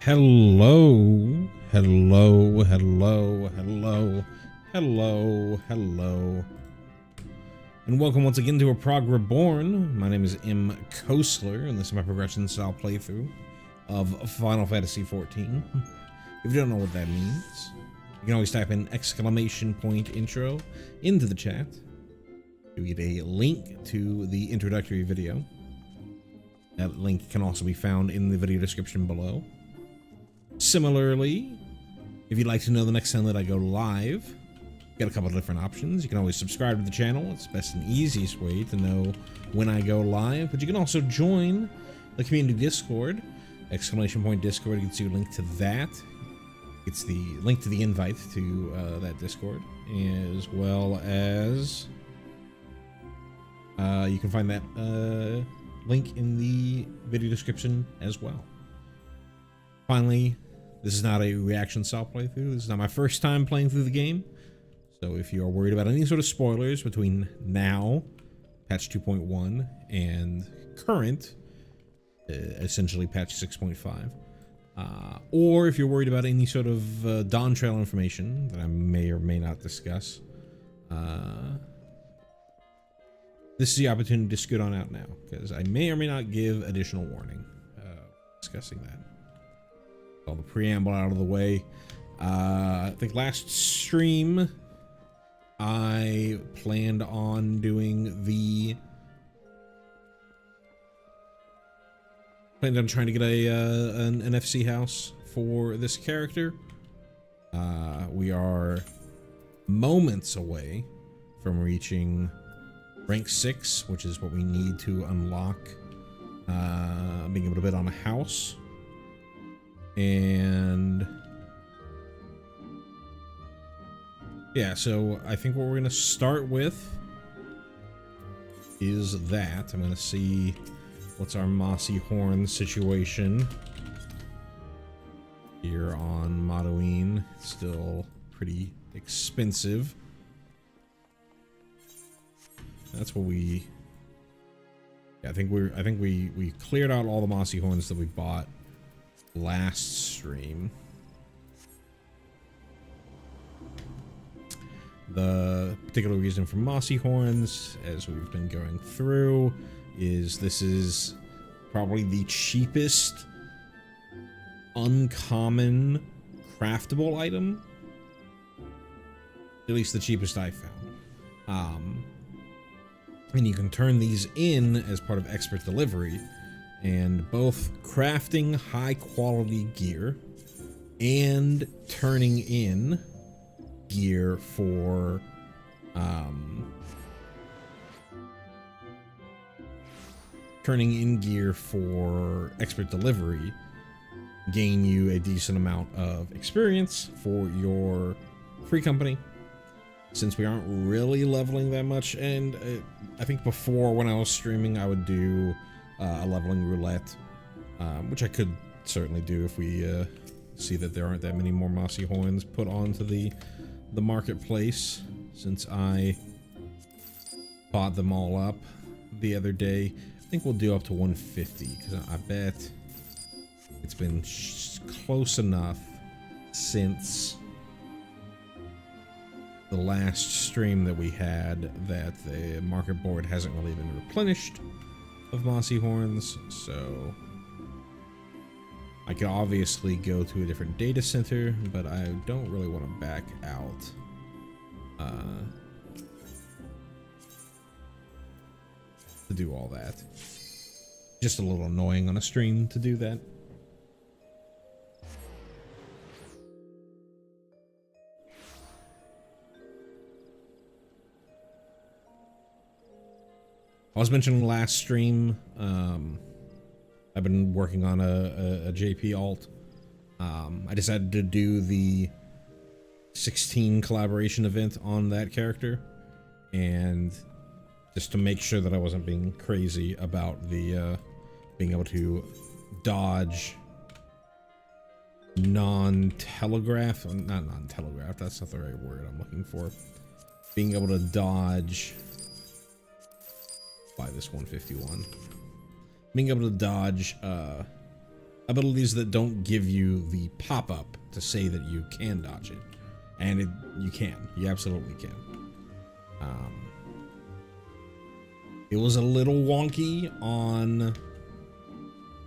Hello, hello, hello, hello, hello, hello, and welcome once again to a Prog Reborn. My name is M. Kosler, and this is my progression style playthrough of Final Fantasy XIV. If you don't know what that means, you can always type in !intro into the chat. You get a link to the introductory video. That link can also be found in the video description below. Similarly, if you'd like to know the next time that I go live, you got a couple of different options. You can always subscribe to the channel. It's the best and easiest way to know when I go live. But you can also join the community Discord, !Discord. Gets you a link to that. It's the link to the invite to that Discord, as well as you can find that link in the video description as well. Finally, this is not a reaction style playthrough. This is not my first time playing through the game. So if you are worried about any sort of spoilers between now, patch 2.1, and current, essentially patch 6.5, or if you're worried about any sort of Dawn Trail information that I may or may not discuss, this is the opportunity to scoot on out now, because I may or may not give additional warning discussing that. All the preamble out of the way. I think last stream I planned on doing trying to get an NFC house for this character. We are moments away from reaching rank 6, which is what we need to unlock being able to bid on a house. And yeah, so I think what we're gonna start with is that I'm gonna see what's our Mossy Horn situation here on Moduene. It's still pretty expensive. That's what we. Yeah, I think we cleared out all the Mossy Horns that we bought last stream. The particular reason for Mossy Horns, as we've been going through, is this is probably the cheapest uncommon craftable item, at least the cheapest I found. And you can turn these in as part of expert delivery, and both crafting high quality gear and turning in gear for expert delivery gain you a decent amount of experience for your free company, since we aren't really leveling that much. And I think before, when I was streaming, I would do a leveling roulette, which I could certainly do if we see that there aren't that many more Mossy Horns put onto the marketplace, since I bought them all up the other day. I think we'll do up to 150, because I bet it's been close enough since the last stream that we had that the market board hasn't really been replenished of Mossy Horns. So I could obviously go to a different data center, but I don't really want to back out to do all that. Just a little annoying on a stream to do that. I was mentioning last stream, I've been working on a JP alt. I decided to do the 16 collaboration event on that character, and just to make sure that I wasn't being crazy about the being able to dodge non-telegraph, not non-telegraph, that's not the right word I'm looking for. Being able to dodge by this 151. Being able to dodge abilities that don't give you the pop-up to say that you can dodge it. And you can. You absolutely can. It was a little wonky on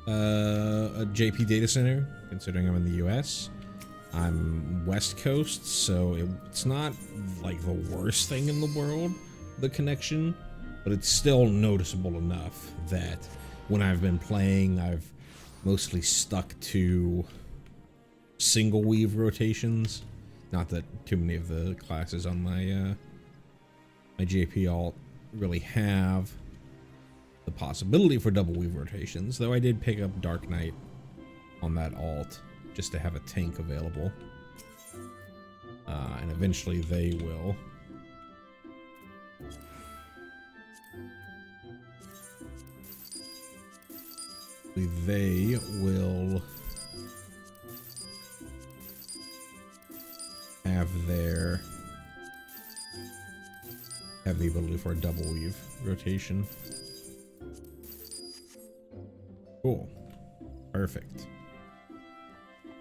a JP data center, considering I'm in the US. I'm West Coast, so it's not like the worst thing in the world, the connection, but it's still noticeable enough that when I've been playing, I've mostly stuck to single weave rotations. Not that too many of the classes on my my JP alt really have the possibility for double weave rotations, though I did pick up Dark Knight on that alt just to have a tank available, and eventually they will. They will have the ability for a double weave rotation. Cool. Perfect.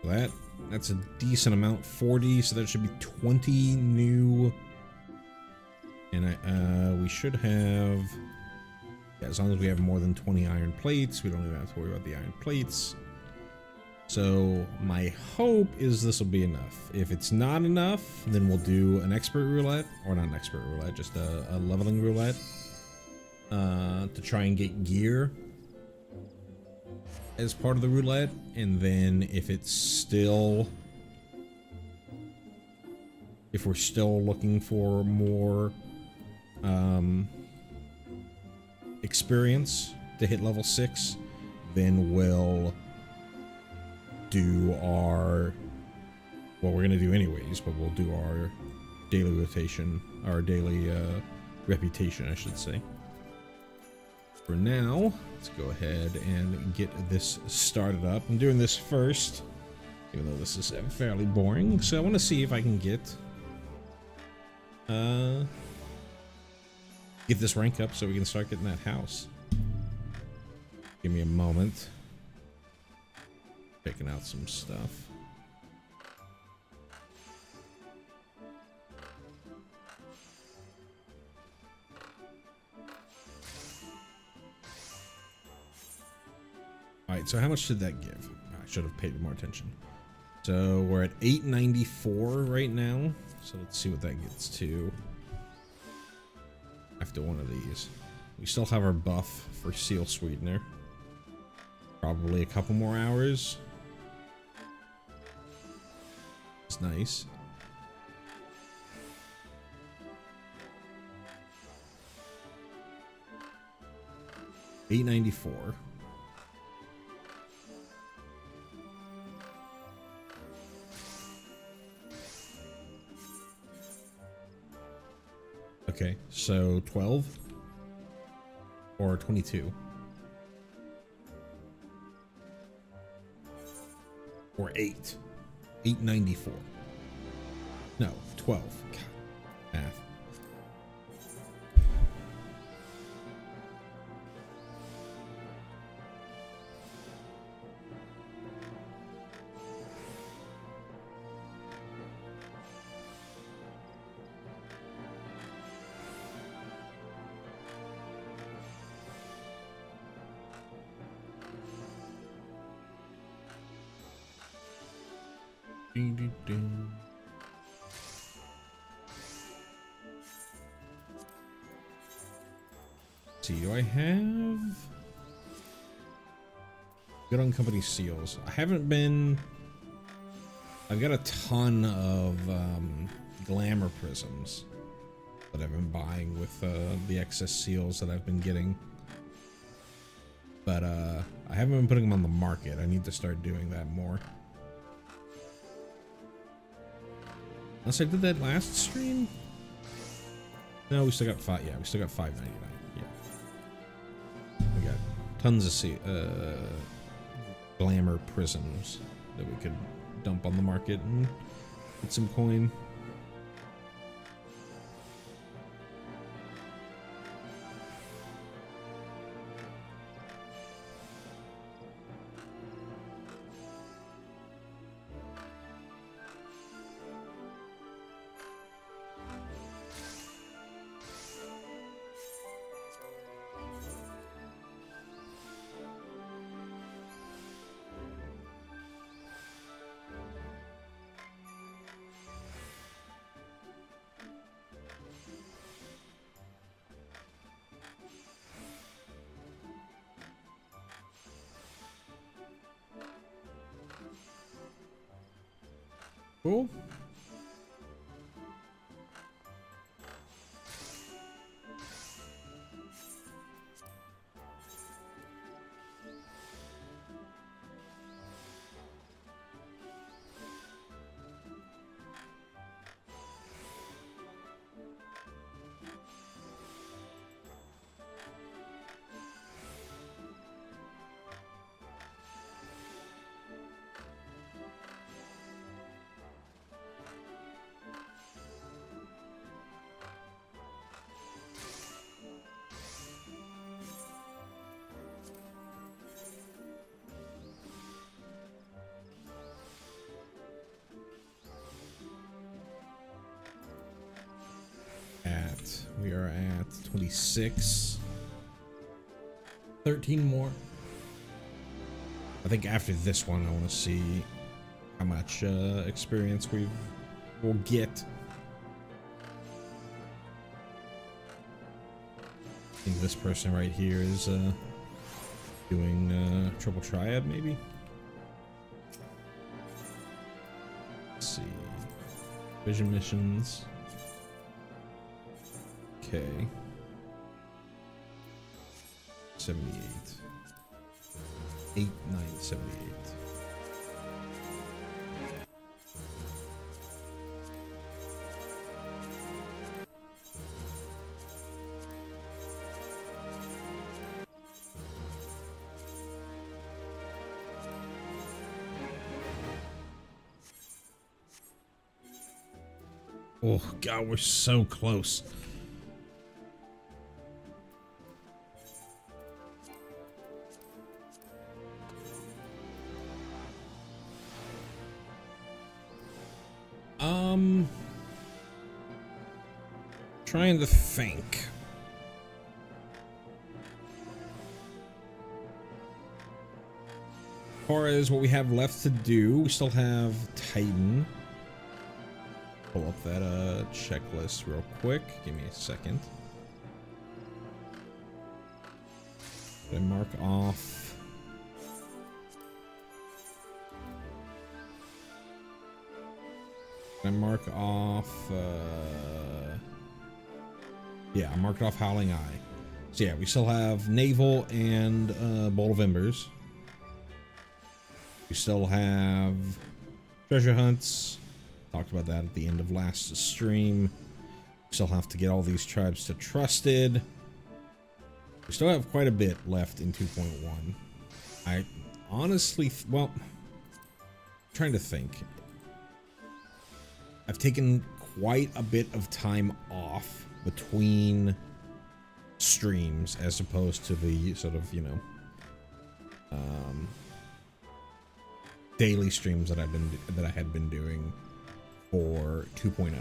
That's a decent amount. 40, so that should be 20 new. And we should have, yeah, as long as we have more than 20 iron plates, we don't even have to worry about the iron plates. So my hope is this will be enough. If it's not enough, then we'll do an expert roulette, or not an expert roulette, just a leveling roulette, to try and get gear as part of the roulette. And then if we're still looking for more experience to hit level 6, then we'll do our, well, we're gonna do anyways, but we'll do our daily rotation, our daily reputation, I should say. For now, let's go ahead and get this started up. I'm doing this first, even though this is fairly boring, so I want to see if I can get this rank up so we can start getting that house. Give me a moment. Picking out some stuff. Alright, so how much did that give? I should have paid more attention. So we're at 894 right now. So let's see what that gets to after one of these. We still have our buff for seal sweetener. Probably a couple more hours. It's nice. $894. Okay, so 12 or 22 or 8. 894. No, 12. God, math. See, do I have good on company seals? I haven't been. I've got a ton of glamour prisms that I've been buying with the excess seals that I've been getting, but I haven't been putting them on the market. I need to start doing that more. Unless I did that last stream? No, we still got five. Yeah, we still got $5.99. Yeah, we got tons of glamour prisms that we could dump on the market and get some coin. Cool. We are at 26. 13 more. I think after this one, I want to see how much experience we'll get. I think this person right here is doing triple triad, maybe. Let's see. Vision missions. Okay. 78. 8978. Oh God, we're so close. Trying to think. As far as what we have left to do, we still have Titan. Pull up that checklist real quick. Give me a second. Then mark off. I mark off. Yeah, I marked off Howling Eye. So yeah, we still have Naval and Bolt of Embers. We still have treasure hunts. Talked about that at the end of last stream. We still have to get all these tribes to trusted. We still have quite a bit left in 2.1. I honestly, well, I'm trying to think. I've taken quite a bit of time off between streams as opposed to the sort of, you know, daily streams that I had been doing for 2.0.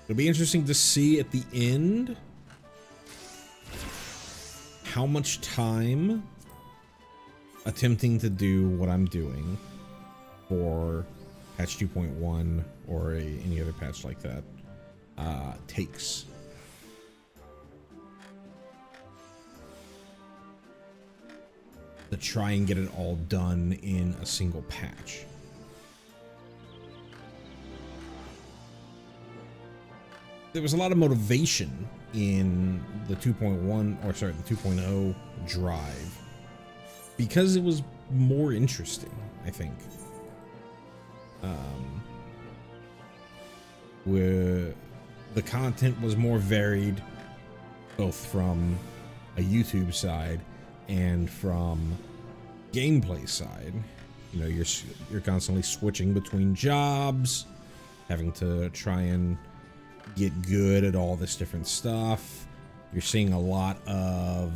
It'll be interesting to see at the end how much time attempting to do what I'm doing for patch 2.1 or any other patch like that takes. To try and get it all done in a single patch. There was a lot of motivation in the 2.1, or sorry, the 2.0 drive because it was more interesting, I think. Where the content was more varied, both from a YouTube side and from gameplay side. You know, you're constantly switching between jobs, having to try and get good at all this different stuff. You're seeing a lot of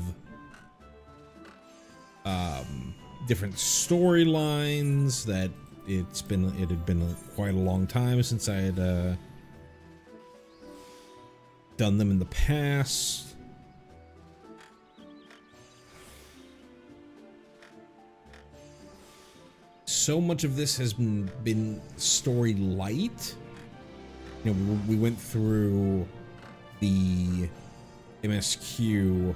different storylines that it had been quite a long time since I had done them in the past. So much of this has been story light. You know, we went through the MSQ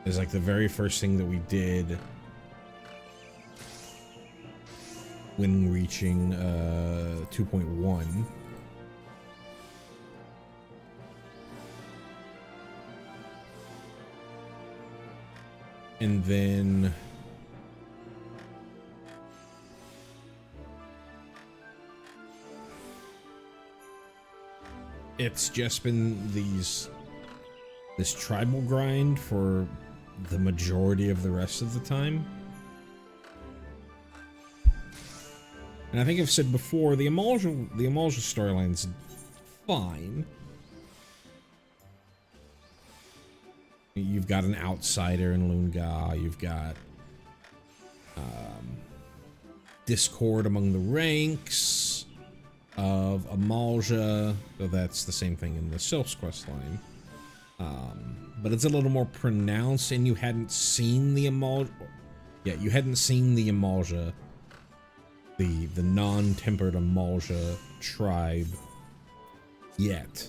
as like the very first thing that we did when reaching 2.1. And then it's just been this tribal grind for the majority of the rest of the time. And I think I've said before, the Emulsion storyline's fine. You've got an outsider in Lunga. You've got discord among the ranks of Amalja. So that's the same thing in the Sylph's quest line. But it's a little more pronounced, and you hadn't seen the Amalja. Yeah, you hadn't seen the Amalja, the non-tempered Amalja tribe yet.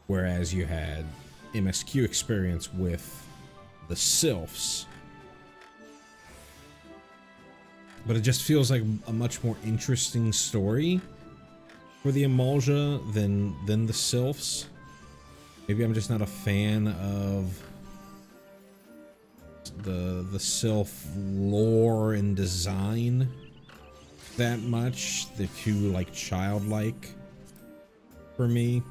Whereas you had MSQ experience with the Sylphs. But it just feels like a much more interesting story for the Amalja than the Sylphs. Maybe I'm just not a fan of the Sylph lore and design that much. They're too like childlike for me.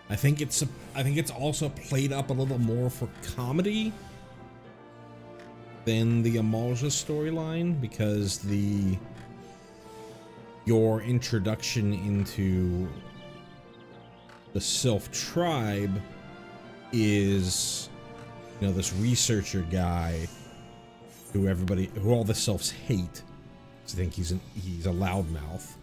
I think it's also played up a little more for comedy than the Amalja storyline, because your introduction into the Sylph tribe is, you know, this researcher guy who all the Sylphs hate. I think he's a loudmouth.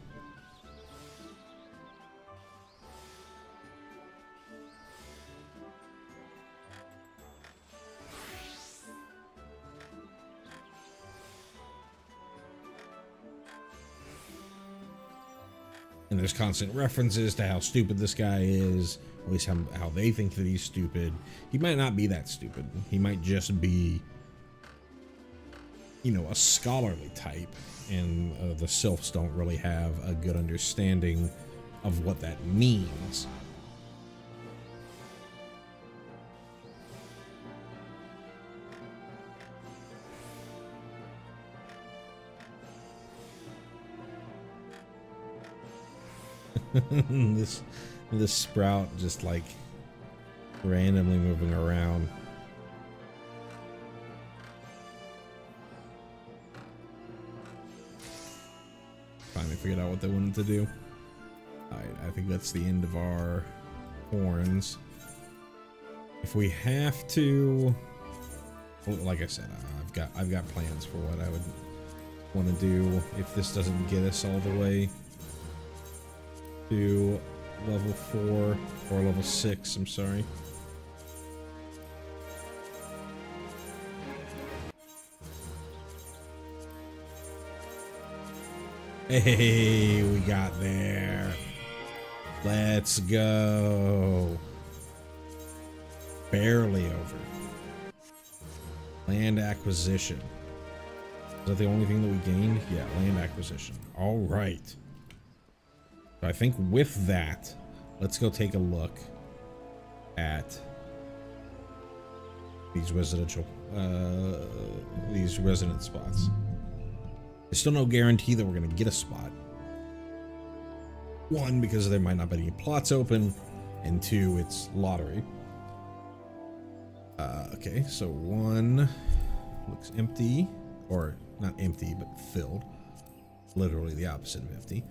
And there's constant references to how stupid this guy is, at least how they think that he's stupid. He might not be that stupid. He might just be, you know, a scholarly type, and the Sylphs don't really have a good understanding of what that means. this sprout just like randomly moving around. Finally figured out what they wanted to do. I think that's the end of our horns. If we have to, like I said, I've got plans for what I would want to do if this doesn't get us all the way to level 4 or level 6, I'm sorry. Hey, we got there. Let's go. Barely over. Land acquisition. Is that the only thing that we gained? Yeah, land acquisition. All right. So I think with that, let's go take a look at these resident spots. There's still no guarantee that we're going to get a spot. One, because there might not be any plots open, and two, it's lottery. Okay, so one looks empty, or not empty, but filled. Literally the opposite of empty.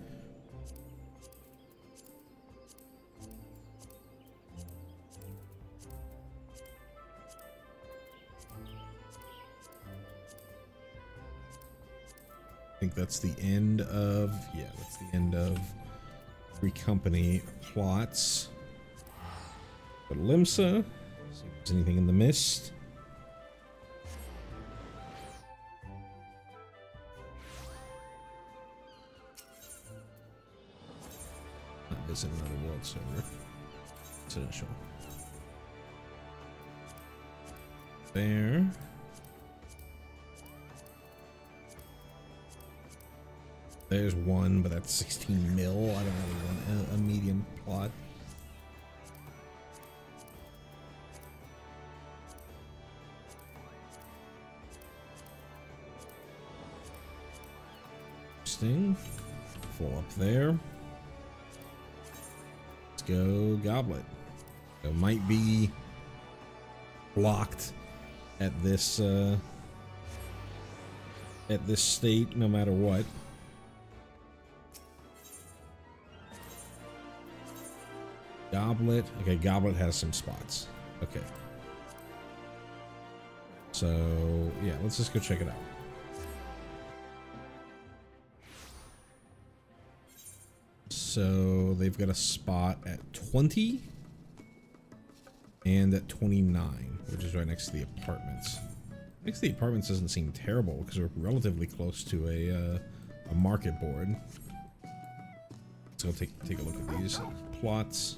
I think that's the end of, yeah, that's the end of Free Company plots. But Limsa, see if there's anything in the mist. Not visit another world server. Residential. There. There's one, but that's 16 mil. I don't really want a medium plot. Interesting. Full up there. Let's go Goblet. It might be blocked at this state, no matter what. Goblet. Okay, Goblet has some spots. Okay. So, yeah, let's just go check it out. So, they've got a spot at 20 and at 29, which is right next to the apartments. Next to the apartments doesn't seem terrible because we're relatively close to a market board. Let's go take a look at these plots.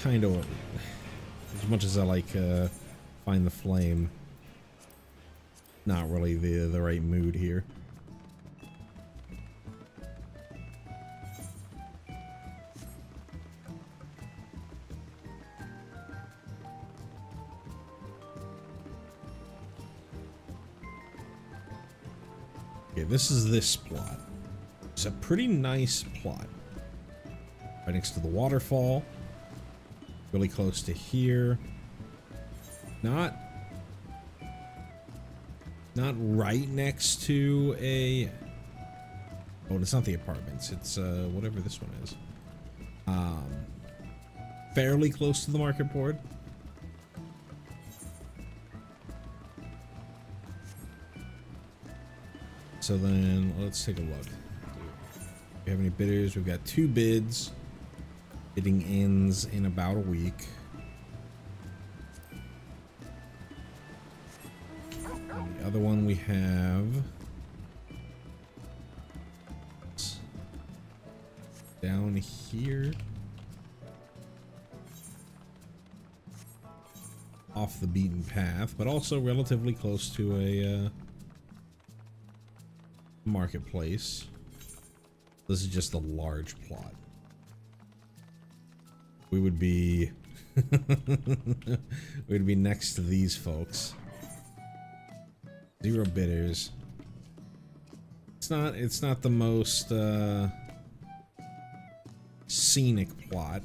Kind of, as much as I like Find the Flame, not really the right mood here. Okay, this is this plot. It's a pretty nice plot. Right next to the waterfall. Really close to here. Not right next to a... Oh, it's not the apartments. It's whatever this one is. Fairly close to the market board. So then let's take a look. Do we have any bidders? We've got 2 bids. Bidding ends in about a week. And the other one we have down here, off the beaten path, but also relatively close to a marketplace. This is just a large plot. We would be we'd be next to these folks. 0 bidders. It's not the most scenic plot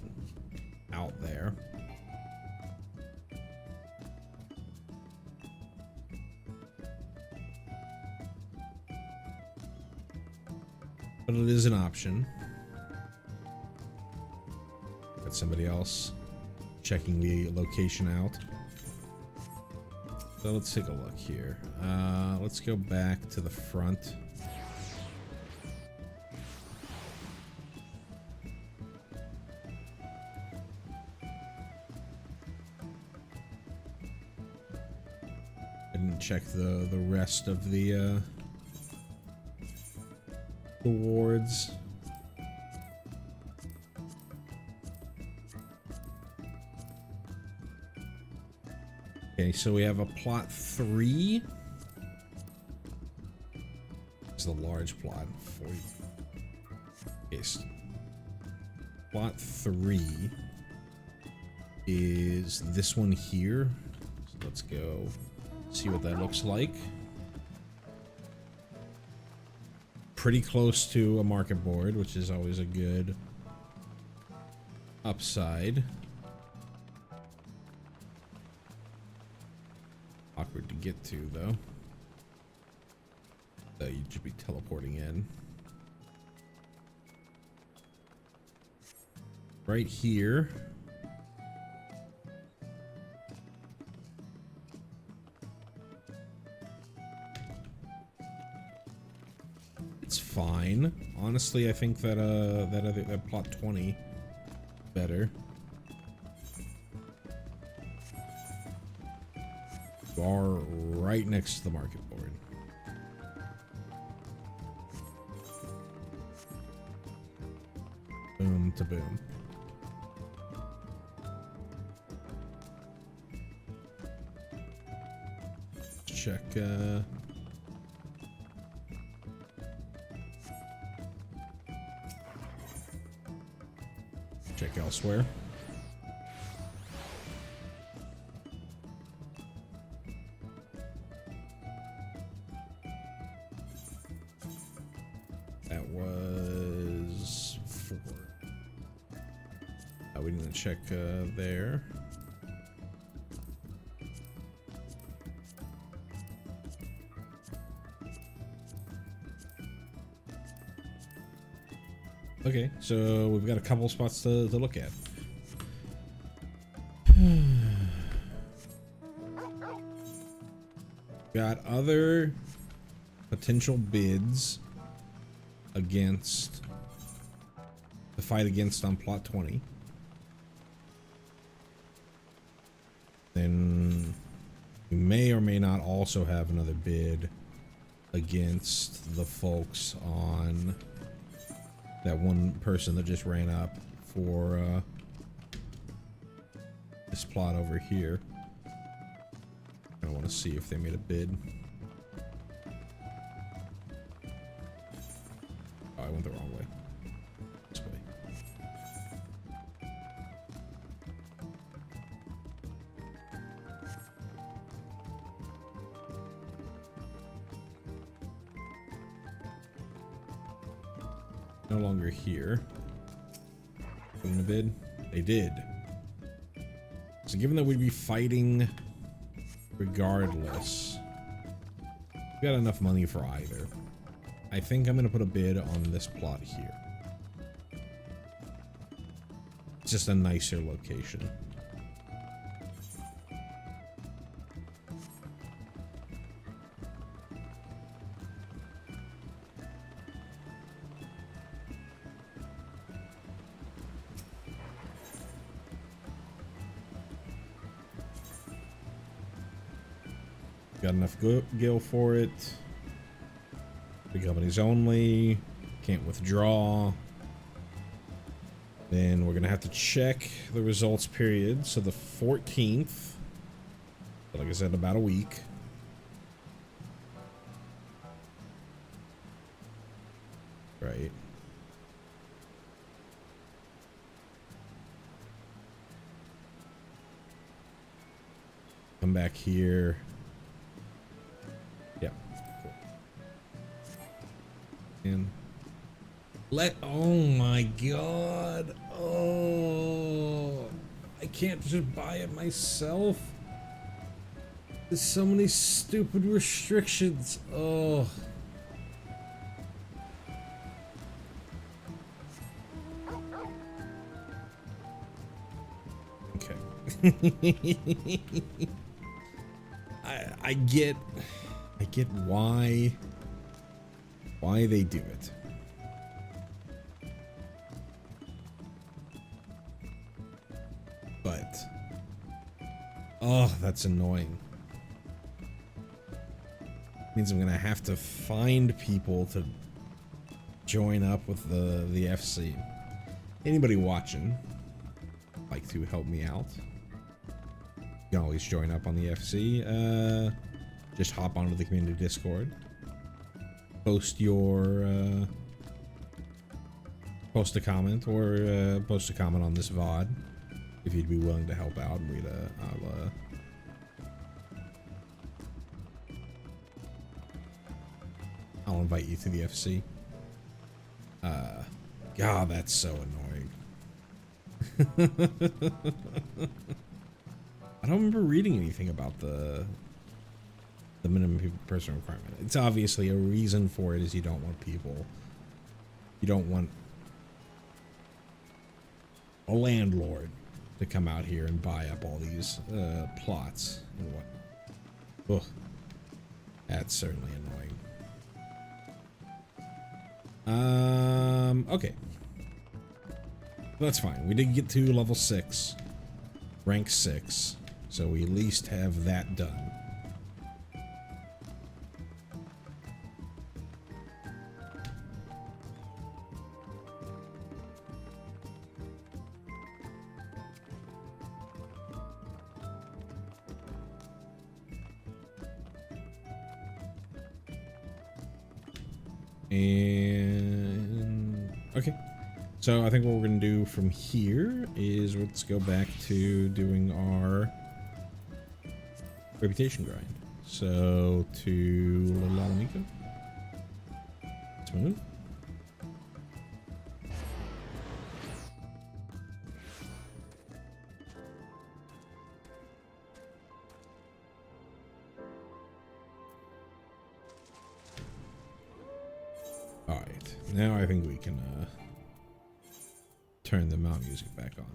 out there. But it is an option. Got somebody else checking the location out. So let's take a look here. Let's go back to the front. I didn't check the rest of the wards. Okay, so we have a plot 3. It's the large plot. 40. Yes. Plot 3 is this one here. So let's go see what that looks like. Pretty close to a market board, which is always a good upside. Awkward to get to, though. So you should be teleporting in. Right here. It's fine. Honestly, I think that that plot 20 better. You are right next to the market board. Boom to boom. Check, check elsewhere. That was 4. We didn't check there. Okay, so we've got a couple spots to look at. Got other potential bids against the fight against on plot 20. Then we may or may not also have another bid against the folks on that one person that just ran up for this plot over here. I want to see if they made a bid. Oh, I went the wrong way. This way. No longer here. Put in a bid? They did. So given that we'd be fighting regardless, we got enough money for either. I think I'm gonna put a bid on this plot here. It's just a nicer location. Got enough gil for it. Big companies only. Can't withdraw. Then we're gonna have to check the results period. So the 14th. Like I said, about a week. Right. Come back here. Yeah. Cool. And oh my god. Oh, I can't just buy it myself. There's so many stupid restrictions. Oh. Okay. I get why they do it. But oh, that's annoying. Means I'm gonna have to find people to join up with the FC. Anybody watching like to help me out, you can always join up on the FC. Just hop onto the community Discord, post your post a comment, or post a comment on this VOD if you'd be willing to help out. And I'll invite you to the FC. God, that's so annoying. I don't remember reading anything about the minimum person requirement. It's obviously a reason for it is you don't want people. You don't want a landlord to come out here and buy up all these plots and what. Ugh, that's certainly annoying. Okay. That's fine. We did get to level 6, rank 6, so we at least have that done. And okay, so I think what we're gonna do from here is let's go back to doing our reputation grind. So to Little Alamico. Smooth. All right, now I think we can turn the mount music back on.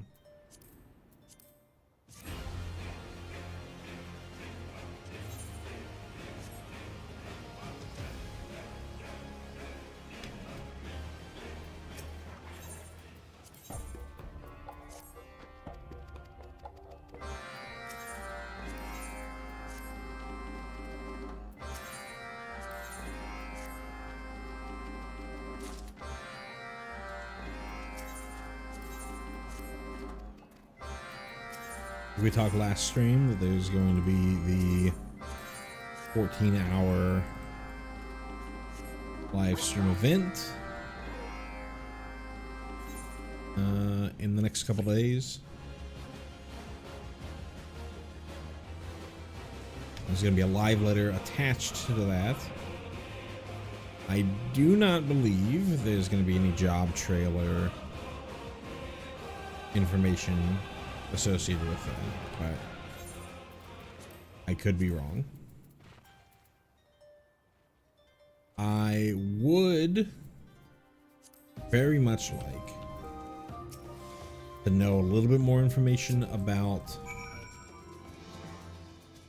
We talked last stream that there's going to be the 14-hour live stream event in the next couple days. There's going to be a live letter attached to that. I do not believe there's going to be any job trailer information associated with that, but I could be wrong. I would very much like to know a little bit more information about,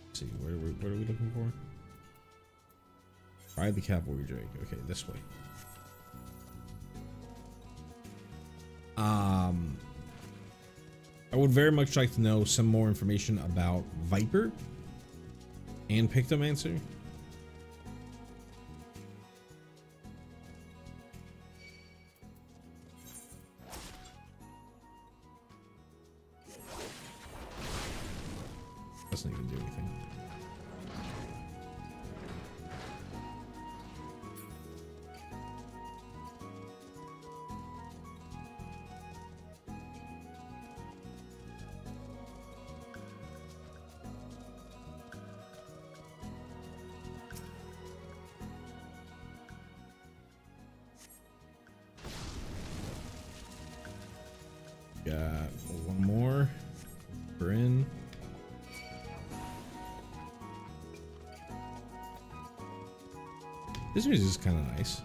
let's see, what are we looking for? Ride the cavalry drake. Okay, this way. I would very much like to know some more information about Viper and Pictomancer. Doesn't even do anything. Got one more. We're in. This music is kind of nice.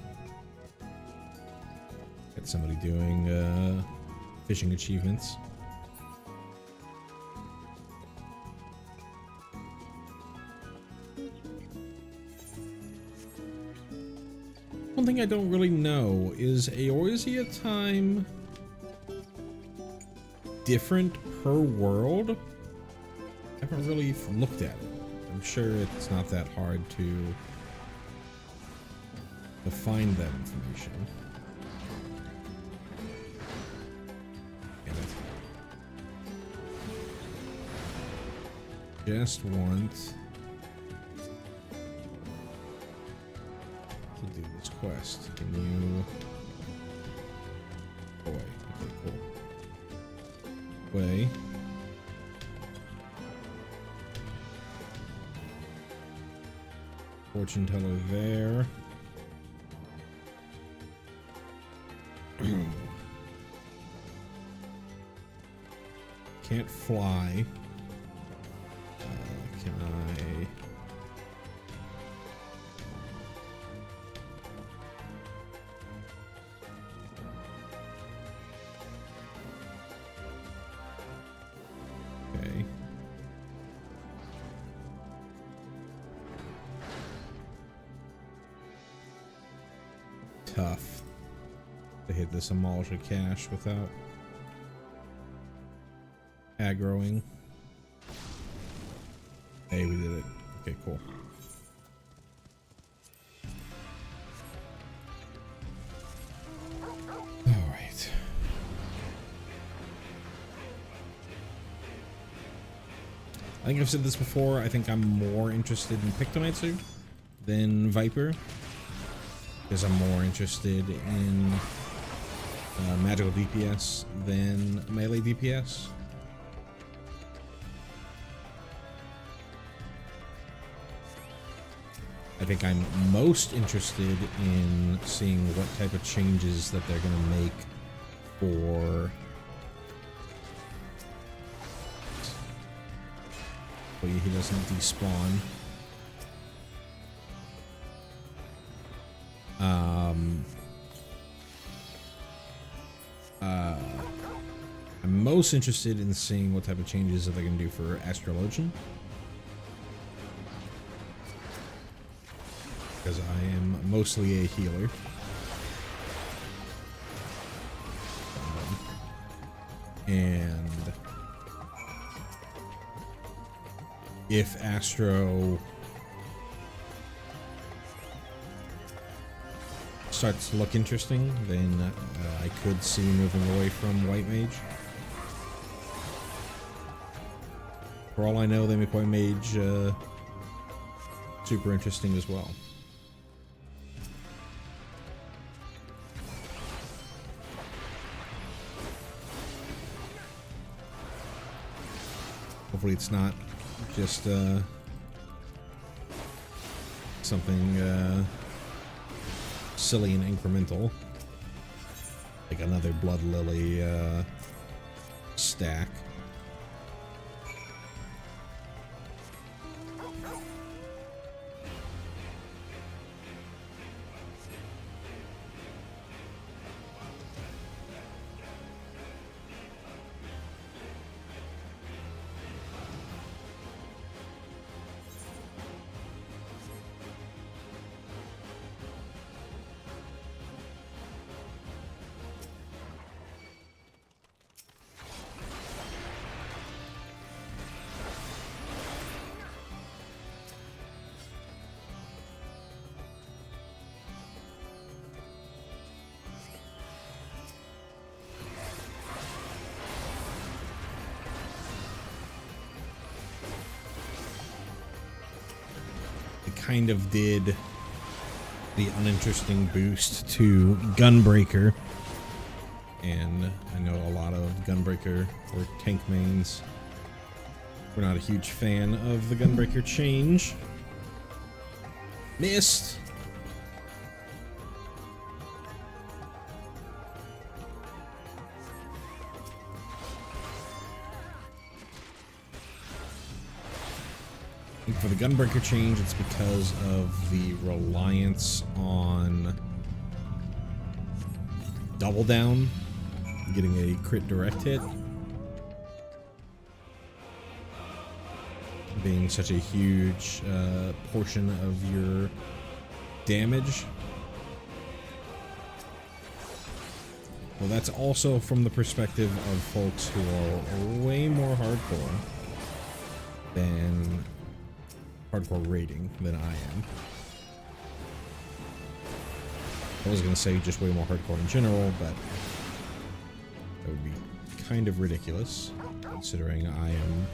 Got somebody doing fishing achievements. One thing I don't really know is Eorzea time different per world? I haven't really looked at it. I'm sure it's not that hard to find that information. Just want to do this quest. Can you? Oh wait. Okay, cool. Way. Fortune teller there. Can't fly. Can I? Okay. Tough to hit this Amalja cache without aggroing. Hey, we did it. Okay, cool. All right. I think I've said this before. I think I'm more interested in Pictomancer than Viper. because I'm more interested in magical DPS than melee DPS. I think I'm most interested in seeing what type of changes that they're going to make for... Oh, he doesn't despawn. I'm most interested in seeing what type of changes that they're going to do for Astrologian, because I am mostly a healer. And if Astro starts to look interesting, then I could see moving away from White Mage. For all I know, they make White Mage super interesting as well. Hopefully it's not just something silly and incremental, like another Blood Lily stack. Kind of did the uninteresting boost to Gunbreaker, and I know a lot of Gunbreaker or tank mains were not a huge fan of the Gunbreaker change. Missed. For the Gunbreaker change, it's because of the reliance on double down, getting a crit direct hit, being such a huge portion of your damage. Well, that's also from the perspective of folks who are way more hardcore than hardcore rating than I am. I was gonna say just way more hardcore in general, but that would be kind of ridiculous, considering I am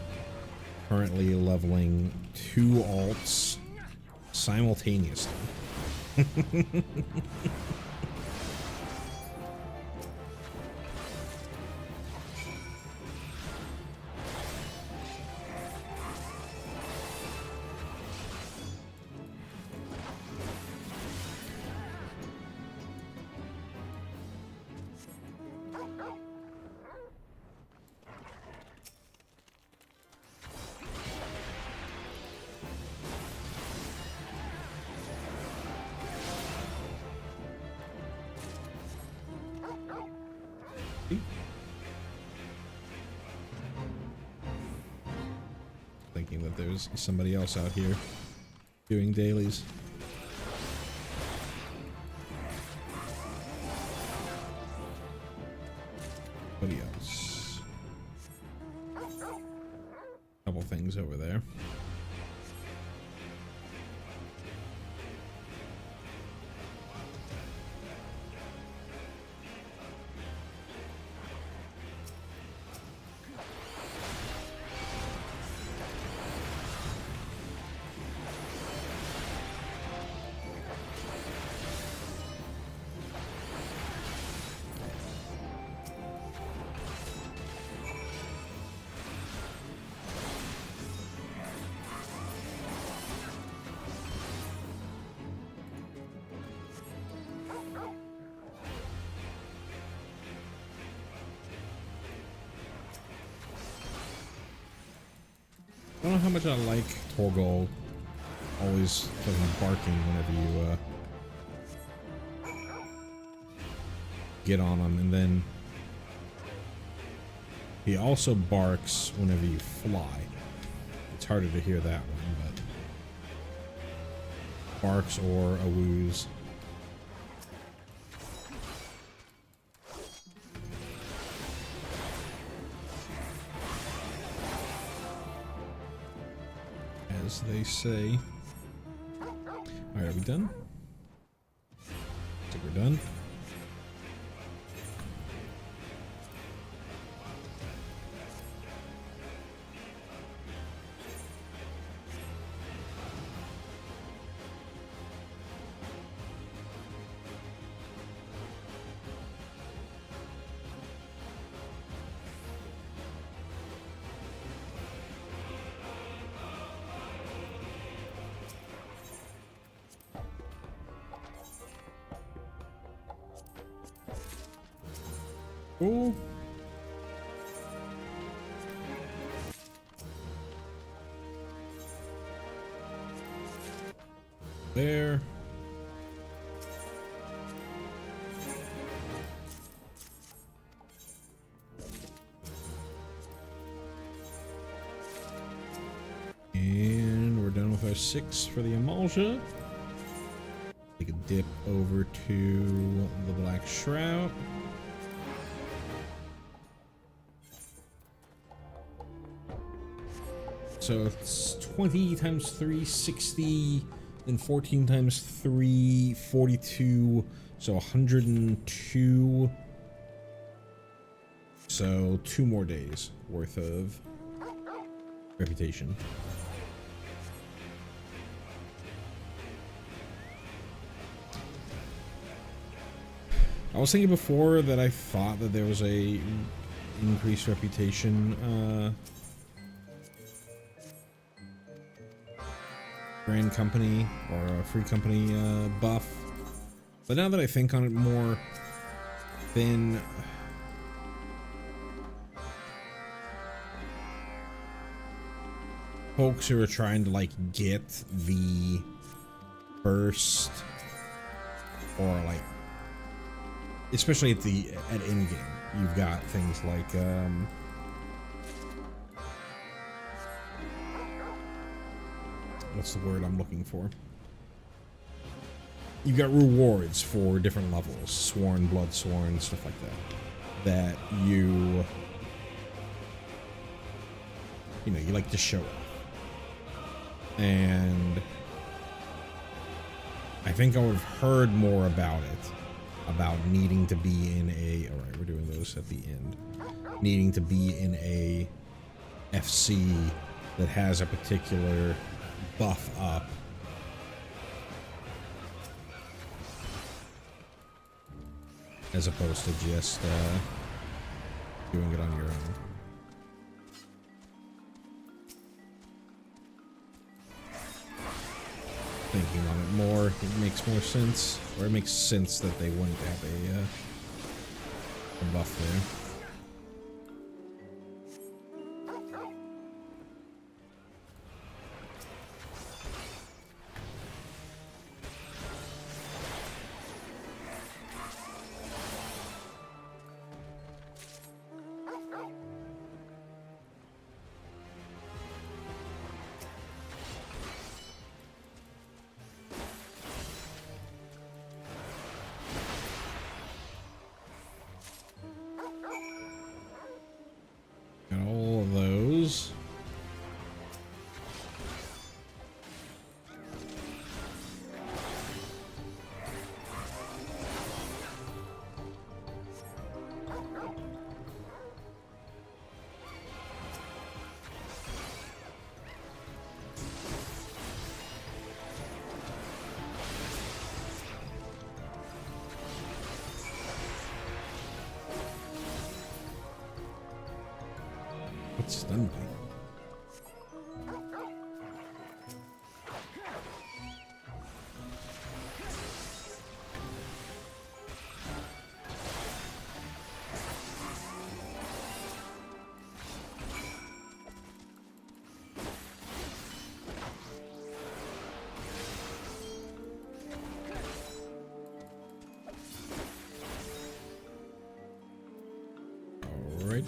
currently leveling 2 alts simultaneously. Thinking that there's somebody else out here doing dailies. Somebody else. Couple things over there. don't know how much I like Torgal always fucking barking whenever you get on him, and then he also barks whenever you fly. It's harder to hear that one, but barks or a wooze. As they say. Alright, are we done? I think we're done. Cool. There. And we're done with our 6 for the emulsion. Take a dip over to the Black Shroud. So it's 20 times 3, 60, then 14 times 3, 42, so 102. So 2 more days worth of reputation. I was thinking before that I thought that there was a increased reputation brand company or a free company buff, but now that I think on it more, then folks who are trying to like get the first, or like especially at end game, you've got things like what's the word I'm looking for? You've got rewards for different levels, sworn, blood sworn, stuff like that, that you know, you like to show off. And I think I would have heard more about it, about needing to be in a, all right, we're doing those at the end, needing to be in a FC that has a particular buff up, as opposed to just doing it on your own. Thinking on it more, it makes more sense, or it makes sense that they wouldn't have a buff there. Got all of those. What's stun bite?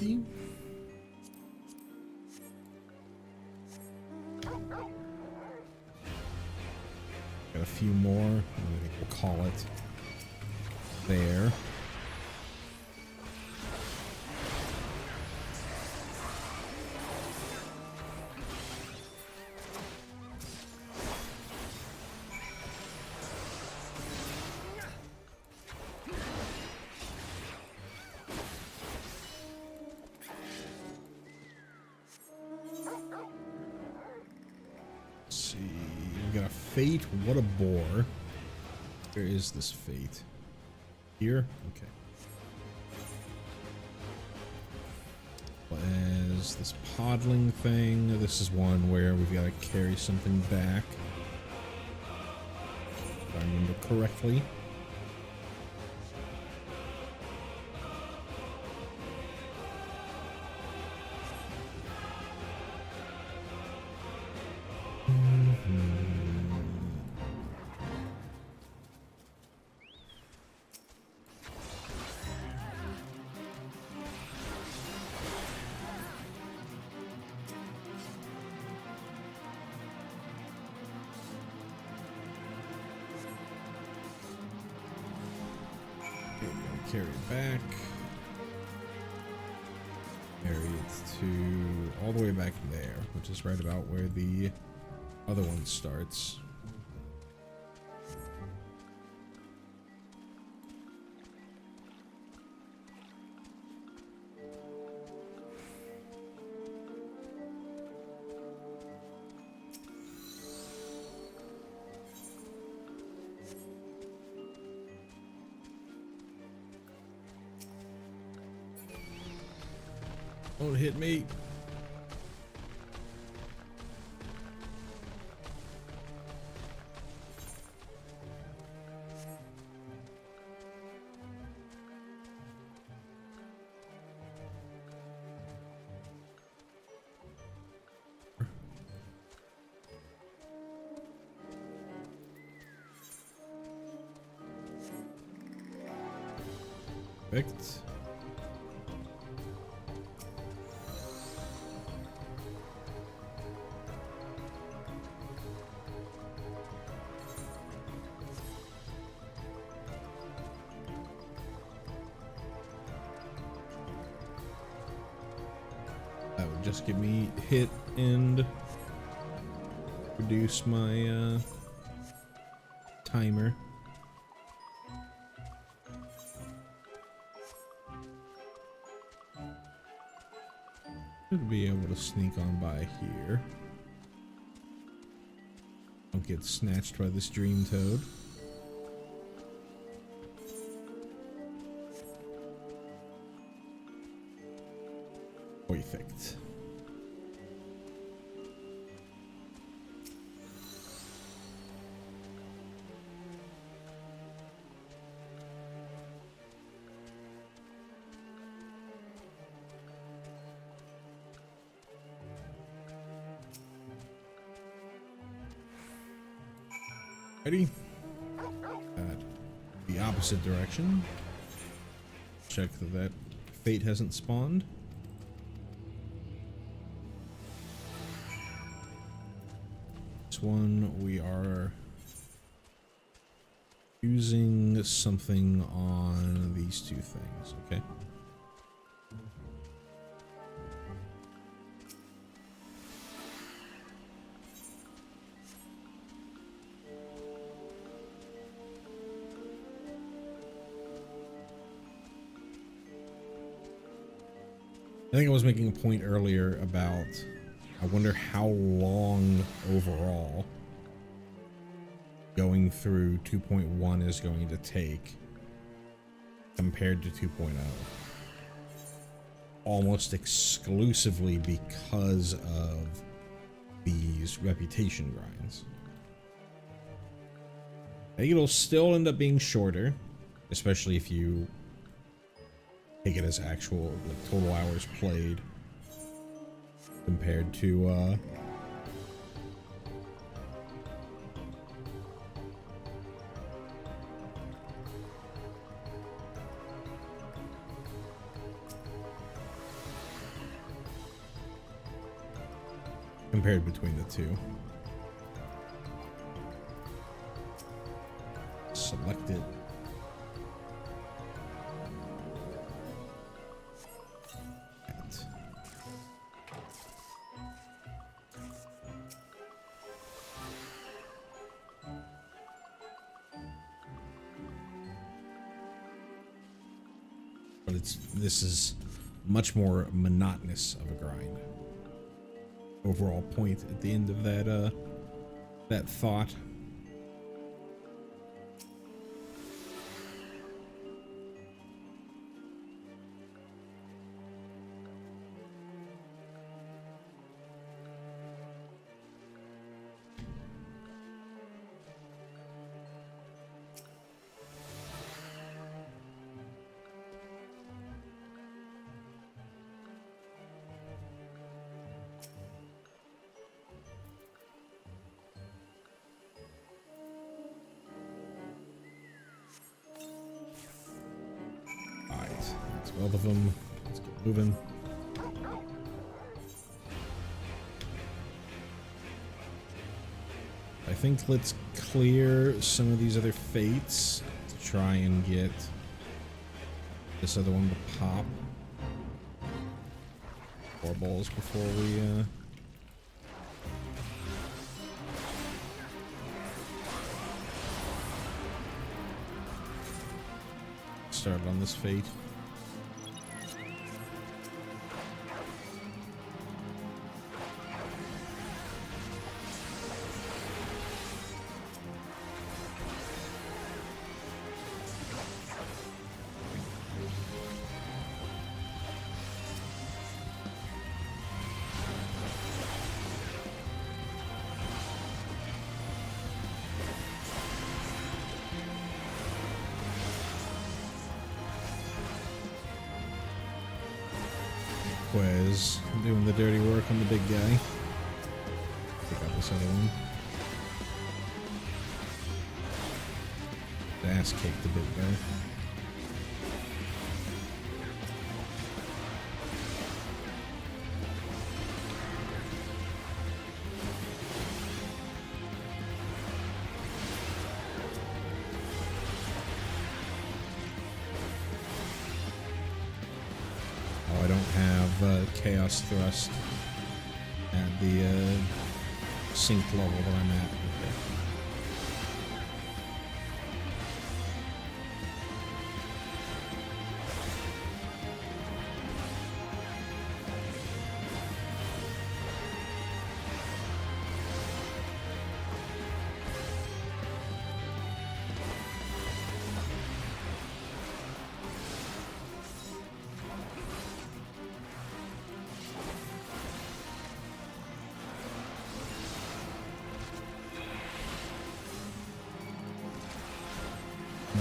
maybe? Got a few more. I think we'll call it there. Fate, what a bore. Where is this fate? Here? Okay. As this podling thing, this is one where we've got to carry something back. If I remember correctly. Carry it back. Carry it to all the way back there, which is right about where the other one starts. Don't hit me. Perfect. That would just give me hit and reduce my timer. Should be able to sneak on by here. Don't get snatched by this dream toad. Perfect. Ready? The opposite direction. Check that fate hasn't spawned. This one we are using something on these two things, okay? I think I was making a point earlier about, I wonder how long overall going through 2.1 is going to take compared to 2.0. Almost exclusively because of these reputation grinds. I think it'll still end up being shorter, especially if you take it as actual like total hours played compared to compared between the two. Select it. But this is much more monotonous of a grind. Overall point at the end of that thought. Both of them. Let's get moving. I think let's clear some of these other fates to try and get this other one to pop. 4 balls before we start on this fate. Quez doing the dirty work on the big guy. Pick up this other one. Ass kicked the big guy. Oh, I don't have Chaos Thrust at the sync level that I'm at. Okay.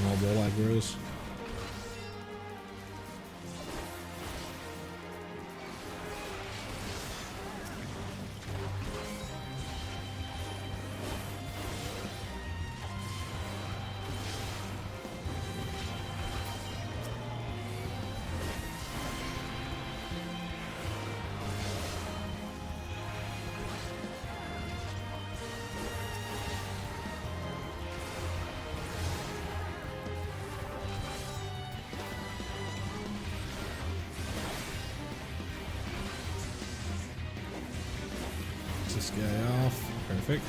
All ball aggro's. This guy off. Perfect.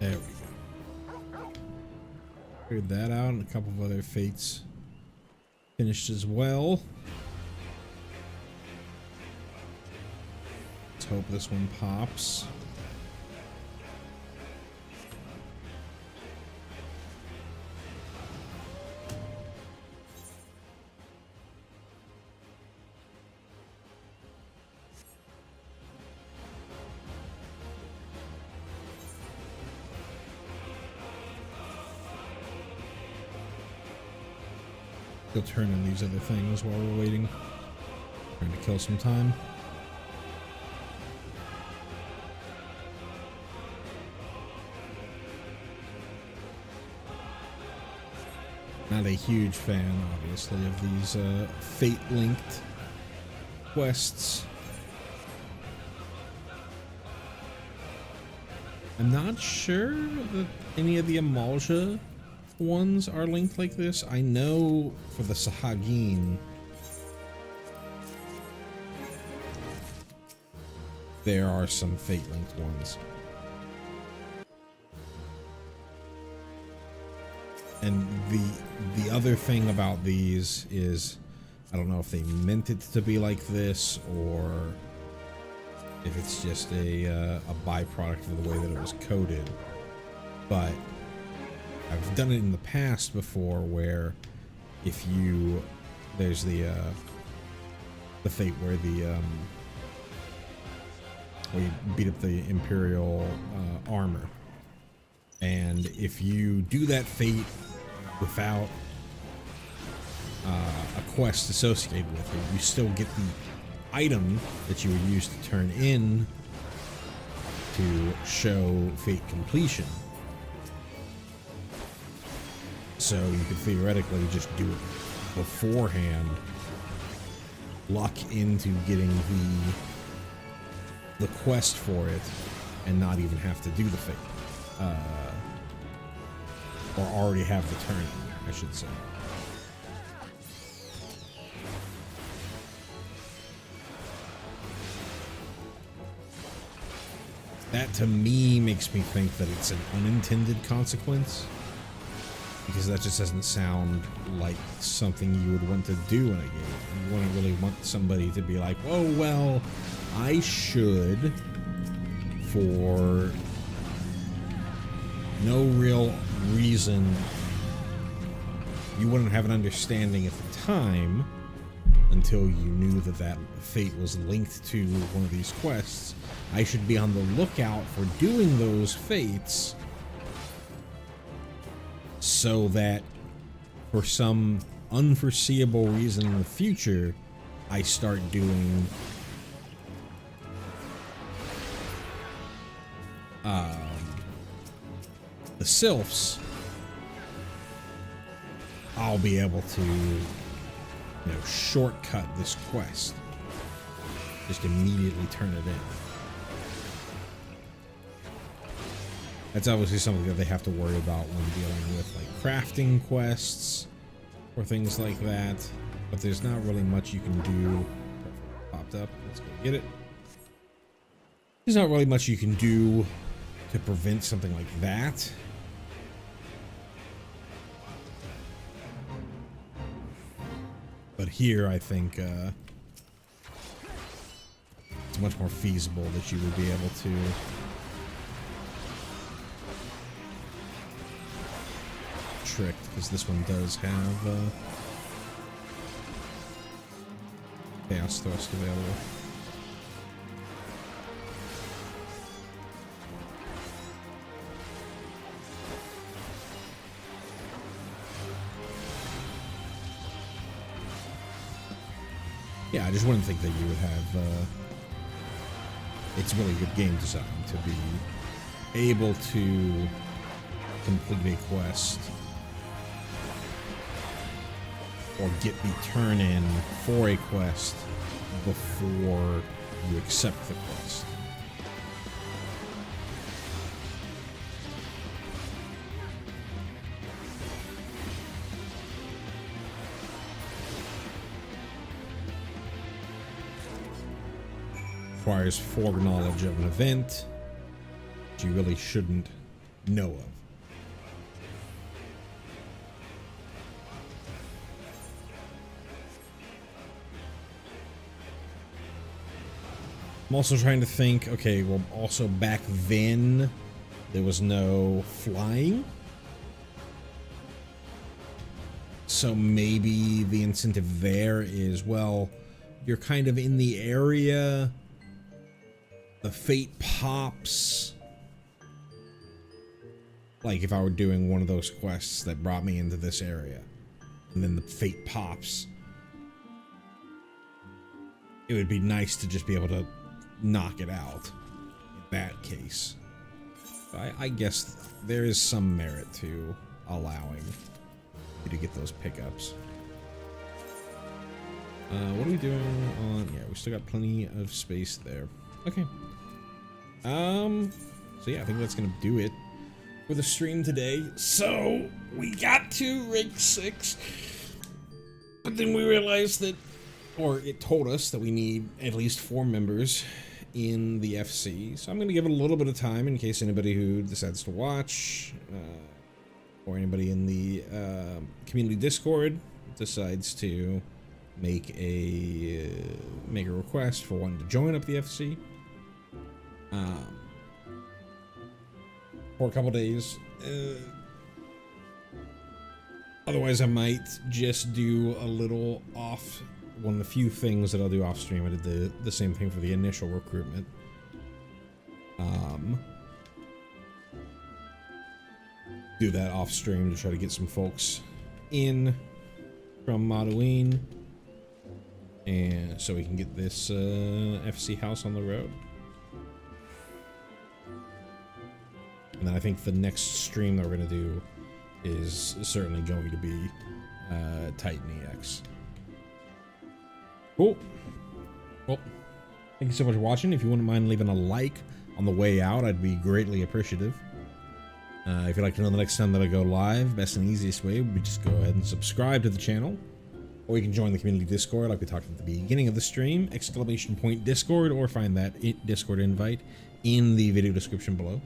There we go. Cleared that out, and a couple of other fates finished as well. Let's hope this one pops. He'll turn in these other things while we're waiting. Trying to kill some time. Not a huge fan, obviously, of these fate-linked quests. I'm not sure that any of the Amalja ones are linked like this. I know for the Sahagin, there are some fate-linked ones. And the other thing about these is, I don't know if they meant it to be like this or if it's just a byproduct of the way that it was coded. But I've done it in the past before where if you, there's the fate where where you beat up the Imperial armor. And if you do that fate without a quest associated with it, you still get the item that you would use to turn in to show fate completion. So you could theoretically just do it beforehand, luck into getting the quest for it, and not even have to do the fate. Or already have the turn, I should say. That to me makes me think that it's an unintended consequence, because that just doesn't sound like something you would want to do in a game. You wouldn't really want somebody to be like, oh well, I should, for no real reason. You wouldn't have an understanding at the time until you knew that that fate was linked to one of these quests. I should be on the lookout for doing those fates so that for some unforeseeable reason in the future, I start doing the sylphs. I'll be able to, shortcut this quest. Just immediately turn it in. That's obviously something that they have to worry about when dealing with like crafting quests or things like that. But there's not really much you can do. Popped up. Let's go get it. There's not really much you can do to prevent something like that. But here, I think it's much more feasible that you would be able to trick, because this one does have Chaos Thrust available. Yeah, I just wouldn't think that you would have it's really good game design to be able to complete a quest or get the turn in for a quest before you accept the quest. Requires foreknowledge of an event that you really shouldn't know of. I'm also trying to think, okay, well, also back then there was no flying. So maybe the incentive there is, well, you're kind of in the area, the fate pops. Like if I were doing one of those quests that brought me into this area, and then the fate pops, it would be nice to just be able to knock it out in that case. I guess there is some merit to allowing to get those pickups. What are we doing on? Yeah, we still got plenty of space there. Okay. So yeah, I think that's gonna do it for the stream today. So we got to rank 6, but then we realized that, or it told us that we need at least 4 members in the FC. So I'm gonna give it a little bit of time in case anybody who decides to watch, or anybody in the community Discord decides to make a request for one to join up the FC for a couple days. Otherwise, I might just do a little off. One of the few things that I'll do off stream. I did the same thing for the initial recruitment. Do that off stream to try to get some folks in from Modouine, and so we can get this FC house on the road. And then I think the next stream that we're gonna do is certainly going to be Titan EX. Cool. Well, thank you so much for watching. If you wouldn't mind leaving a like on the way out, I'd be greatly appreciative. If you'd like to know the next time that I go live, best and easiest way would be just go ahead and subscribe to the channel. Or you can join the community Discord like we talked at the beginning of the stream, !Discord, or find that Discord invite in the video description below.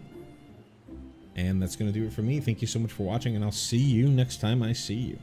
And that's going to do it for me. Thank you so much for watching, and I'll see you next time I see you.